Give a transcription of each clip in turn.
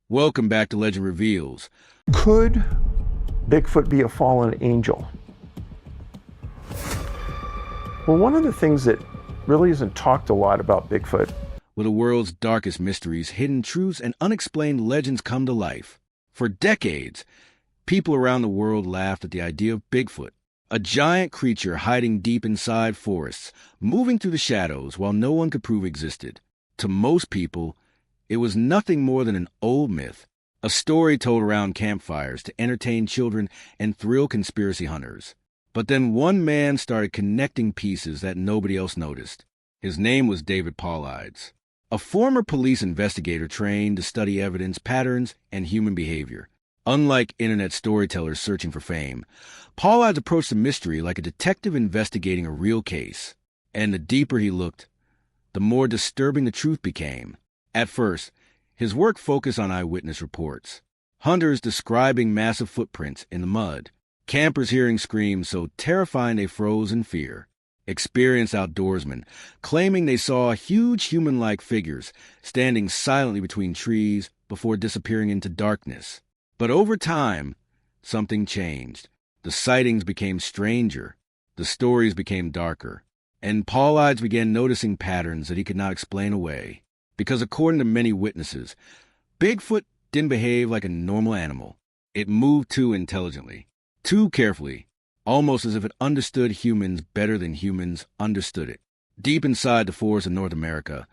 Welcome back to Legend Reveals. Could Bigfoot be a fallen angel? Well, one of the things that really isn't talked a lot about Bigfoot. Where the world's darkest mysteries, hidden truths, and unexplained legends come to life. For decades, people around the world laughed at the idea of Bigfoot, a giant creature hiding deep inside forests, moving through the shadows while no one could prove existed. To most people, it was nothing more than an old myth, a story told around campfires to entertain children and thrill conspiracy hunters. But then one man started connecting pieces that nobody else noticed. His name was David Paulides, a former police investigator trained to study evidence, patterns, and human behavior. Unlike internet storytellers searching for fame, Paulides approached the mystery like a detective investigating a real case. And the deeper he looked, the more disturbing the truth became. At first, his work focused on eyewitness reports. Hunters describing massive footprints in the mud. Campers hearing screams so terrifying they froze in fear. Experienced outdoorsmen claiming they saw huge human-like figures standing silently between trees before disappearing into darkness. But over time, something changed. The sightings became stranger. The stories became darker. And Paulides began noticing patterns that he could not explain away. Because according to many witnesses, Bigfoot didn't behave like a normal animal. It moved too intelligently, too carefully, almost as if it understood humans better than humans understood it. Deep inside the forests of North America,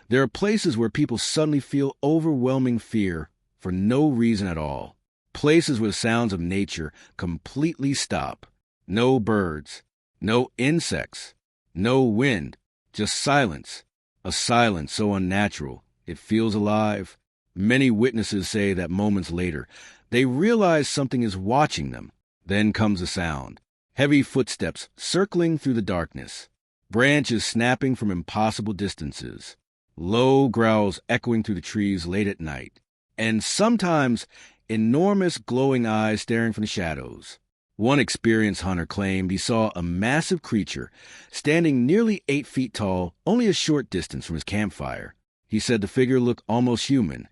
there are places where people suddenly feel overwhelming fear for no reason at all. Places where the sounds of nature completely stop. No birds, no insects, no wind, just silence. A silence so unnatural, it feels alive. Many witnesses say that moments later, they realize something is watching them. Then comes a sound. Heavy footsteps circling through the darkness. Branches snapping from impossible distances. Low growls echoing through the trees late at night. And sometimes, enormous glowing eyes staring from the shadows. One experienced hunter claimed he saw a massive creature standing nearly 8 feet tall, only a short distance from his campfire. He said the figure looked almost human,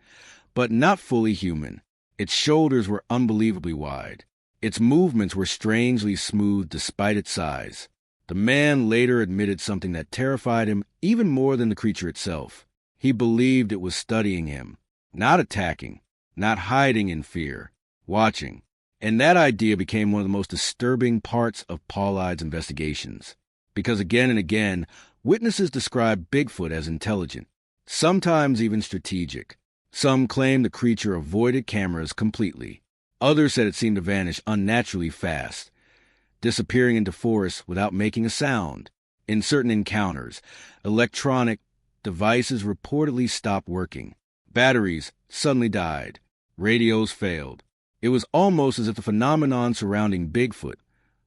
but not fully human. Its shoulders were unbelievably wide. Its movements were strangely smooth despite its size. The man later admitted something that terrified him even more than the creature itself. He believed it was studying him, not attacking, not hiding in fear, watching. And that idea became one of the most disturbing parts of Paulides' investigations. Because again and again, witnesses described Bigfoot as intelligent, sometimes even strategic. Some claimed the creature avoided cameras completely. Others said it seemed to vanish unnaturally fast, disappearing into forests without making a sound. In certain encounters, electronic devices reportedly stopped working. Batteries suddenly died. Radios failed. It was almost as if the phenomenon surrounding Bigfoot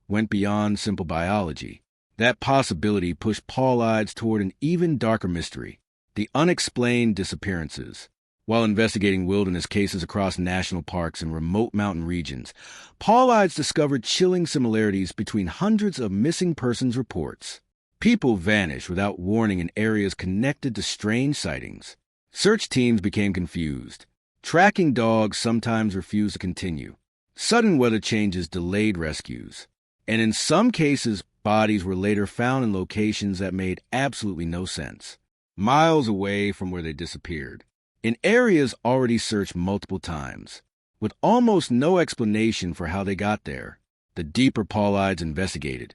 went beyond simple biology. That possibility pushed Paulides toward an even darker mystery, the unexplained disappearances. While investigating wilderness cases across national parks and remote mountain regions, Paulides discovered chilling similarities between hundreds of missing persons reports. People vanished without warning in areas connected to strange sightings. Search teams became confused. Tracking dogs sometimes refused to continue. Sudden weather changes delayed rescues. And in some cases, bodies were later found in locations that made absolutely no sense, miles away from where they disappeared, in areas already searched multiple times, with almost no explanation for how they got there. The deeper Paulides investigated,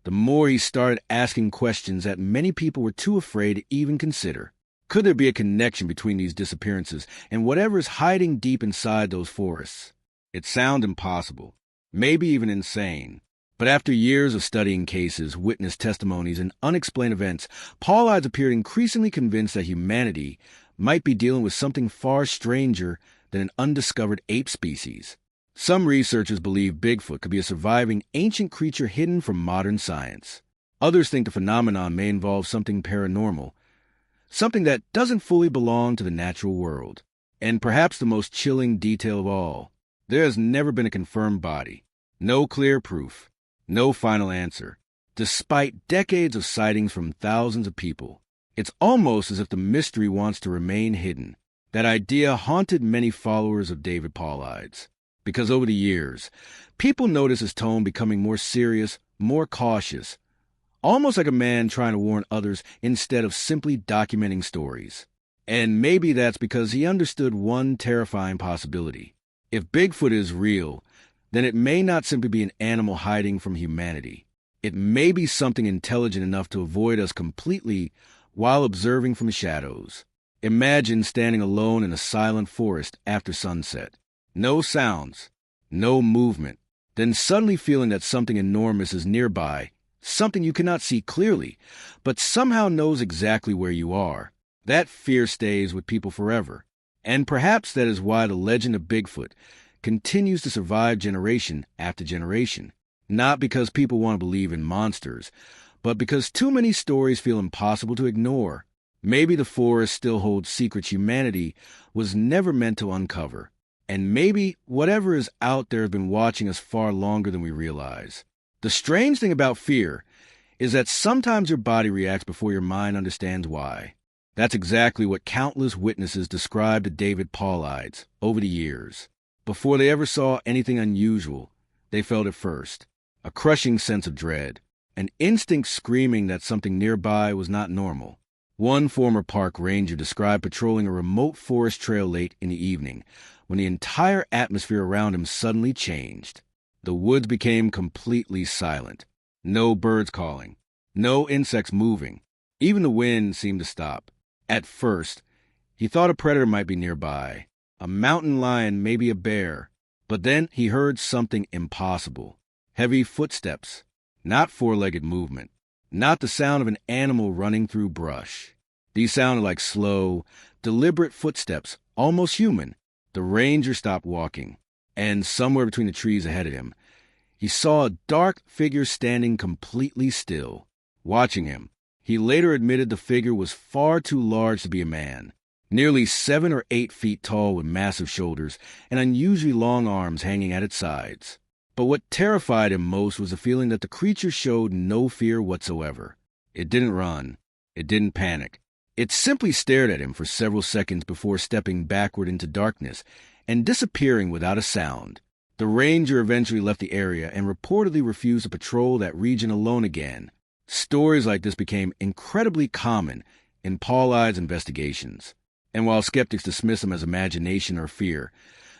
the more he started asking questions that many people were too afraid to even consider. Could there be a connection between these disappearances and whatever is hiding deep inside those forests? It sounded impossible, maybe even insane. But after years of studying cases, witness testimonies, and unexplained events, Paulides appeared increasingly convinced that humanity might be dealing with something far stranger than an undiscovered ape species. Some researchers believe Bigfoot could be a surviving ancient creature hidden from modern science. Others think the phenomenon may involve something paranormal, something that doesn't fully belong to the natural world. And perhaps the most chilling detail of all, there has never been a confirmed body. No clear proof. No final answer. Despite decades of sightings from thousands of people, it's almost as if the mystery wants to remain hidden. That idea haunted many followers of David Paulides, because over the years, people noticed his tone becoming more serious, more cautious, almost like a man trying to warn others instead of simply documenting stories. And maybe that's because he understood one terrifying possibility. If Bigfoot is real, then it may not simply be an animal hiding from humanity. It may be something intelligent enough to avoid us completely while observing from the shadows. Imagine standing alone in a silent forest after sunset. No sounds, no movement, then suddenly feeling that something enormous is nearby, something you cannot see clearly, but somehow knows exactly where you are. That fear stays with people forever. And perhaps that is why the legend of Bigfoot continues to survive generation after generation. Not because people want to believe in monsters, but because too many stories feel impossible to ignore. Maybe the forest still holds secrets humanity was never meant to uncover. And maybe whatever is out there has been watching us far longer than we realize. The strange thing about fear is that sometimes your body reacts before your mind understands why. That's exactly what countless witnesses described to David Paulides over the years. Before they ever saw anything unusual, they felt it first. A crushing sense of dread, an instinct screaming that something nearby was not normal. One former park ranger described patrolling a remote forest trail late in the evening, when the entire atmosphere around him suddenly changed. The woods became completely silent. No birds calling, no insects moving. Even the wind seemed to stop. At first, he thought a predator might be nearby, a mountain lion, maybe a bear. But then he heard something impossible. Heavy footsteps, not four-legged movement, not the sound of an animal running through brush. These sounded like slow, deliberate footsteps, almost human. The ranger stopped walking, and somewhere between the trees ahead of him, he saw a dark figure standing completely still, watching him. He later admitted the figure was far too large to be a man, nearly 7 or 8 feet tall with massive shoulders and unusually long arms hanging at its sides. But what terrified him most was the feeling that the creature showed no fear whatsoever. It didn't run. It didn't panic. It simply stared at him for several seconds before stepping backward into darkness and disappearing without a sound. The ranger eventually left the area and reportedly refused to patrol that region alone again. Stories like this became incredibly common in Paulides' investigations. And while skeptics dismiss them as imagination or fear,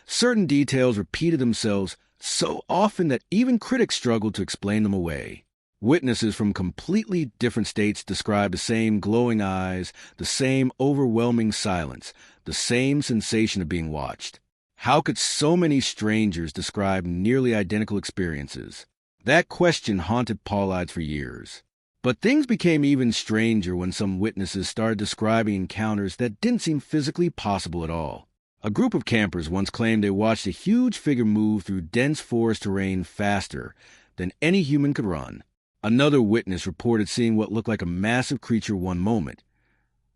certain details repeated themselves so often that even critics struggled to explain them away. Witnesses from completely different states described the same glowing eyes, the same overwhelming silence, the same sensation of being watched. How could so many strangers describe nearly identical experiences? That question haunted Paulides for years. But things became even stranger when some witnesses started describing encounters that didn't seem physically possible at all. A group of campers once claimed they watched a huge figure move through dense forest terrain faster than any human could run. Another witness reported seeing what looked like a massive creature one moment,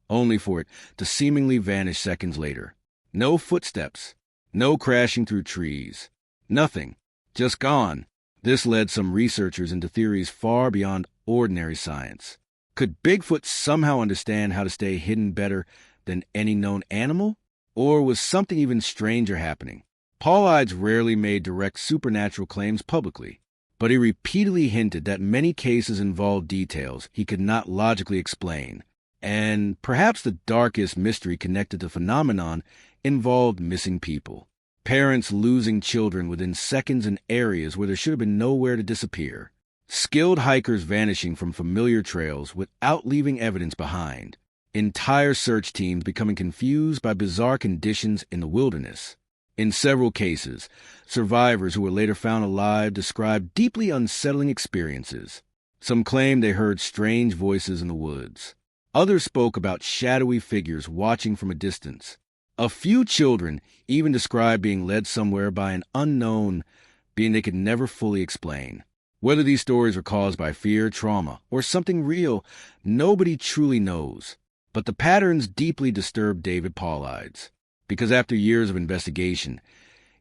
only for it to seemingly vanish seconds later. No footsteps, no crashing through trees, nothing, just gone. This led some researchers into theories far beyond ordinary science. Could Bigfoot somehow understand how to stay hidden better than any known animal? Or was something even stranger happening? Paulides rarely made direct supernatural claims publicly, but he repeatedly hinted that many cases involved details he could not logically explain. And perhaps the darkest mystery connected to the phenomenon involved missing people. Parents losing children within seconds in areas where there should have been nowhere to disappear. Skilled hikers vanishing from familiar trails without leaving evidence behind. Entire search teams becoming confused by bizarre conditions in the wilderness. In several cases, survivors who were later found alive described deeply unsettling experiences. Some claimed they heard strange voices in the woods. Others spoke about shadowy figures watching from a distance. A few children even described being led somewhere by an unknown being they could never fully explain. Whether these stories were caused by fear, trauma, or something real, nobody truly knows. But the patterns deeply disturbed David Paulides, because after years of investigation,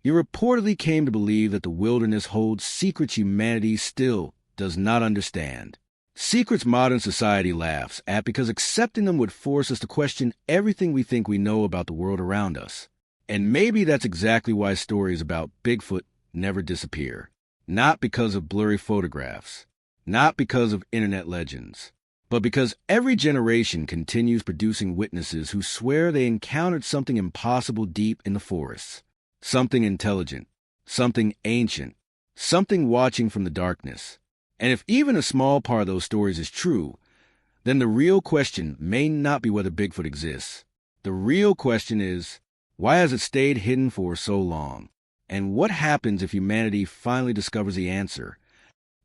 he reportedly came to believe that the wilderness holds secrets humanity still does not understand. Secrets modern society laughs at because accepting them would force us to question everything we think we know about the world around us. And maybe that's exactly why stories about Bigfoot never disappear. Not because of blurry photographs, not because of internet legends, but because every generation continues producing witnesses who swear they encountered something impossible deep in the forests. Something intelligent, something ancient, something watching from the darkness. And if even a small part of those stories is true, then the real question may not be whether Bigfoot exists. The real question is, why has it stayed hidden for so long? And what happens if humanity finally discovers the answer?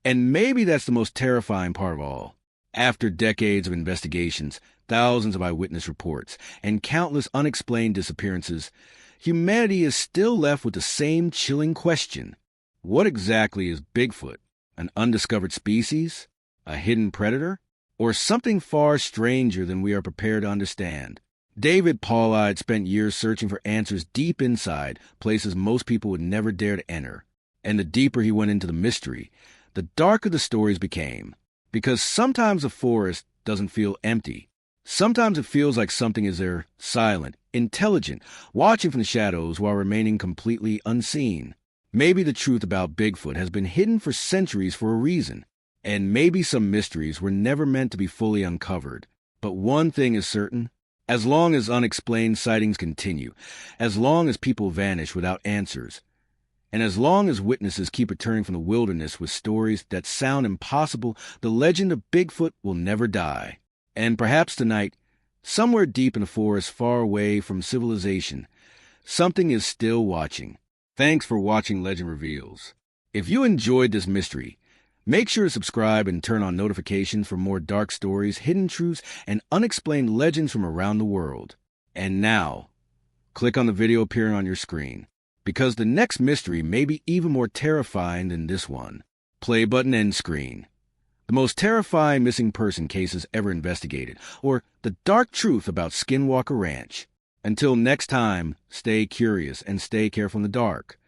And maybe that's the most terrifying part of all. After decades of investigations, thousands of eyewitness reports, and countless unexplained disappearances, humanity is still left with the same chilling question. What exactly is Bigfoot? An undiscovered species? A hidden predator? Or something far stranger than we are prepared to understand? David Paulides spent years searching for answers deep inside, places most people would never dare to enter. And the deeper he went into the mystery, the darker the stories became. Because sometimes the forest doesn't feel empty. Sometimes it feels like something is there, silent, intelligent, watching from the shadows while remaining completely unseen. Maybe the truth about Bigfoot has been hidden for centuries for a reason, and maybe some mysteries were never meant to be fully uncovered. But one thing is certain: as long as unexplained sightings continue, as long as people vanish without answers, and as long as witnesses keep returning from the wilderness with stories that sound impossible, the legend of Bigfoot will never die. And perhaps tonight, somewhere deep in the forest far away from civilization, something is still watching. Thanks for watching Legend Reveals. If you enjoyed this mystery, make sure to subscribe and turn on notifications for more dark stories, hidden truths, and unexplained legends from around the world. And now, click on the video appearing on your screen, because the next mystery may be even more terrifying than this one. Play button end screen. The most terrifying missing person cases ever investigated, or the dark truth about Skinwalker Ranch. Until next time, stay curious and stay careful in the dark.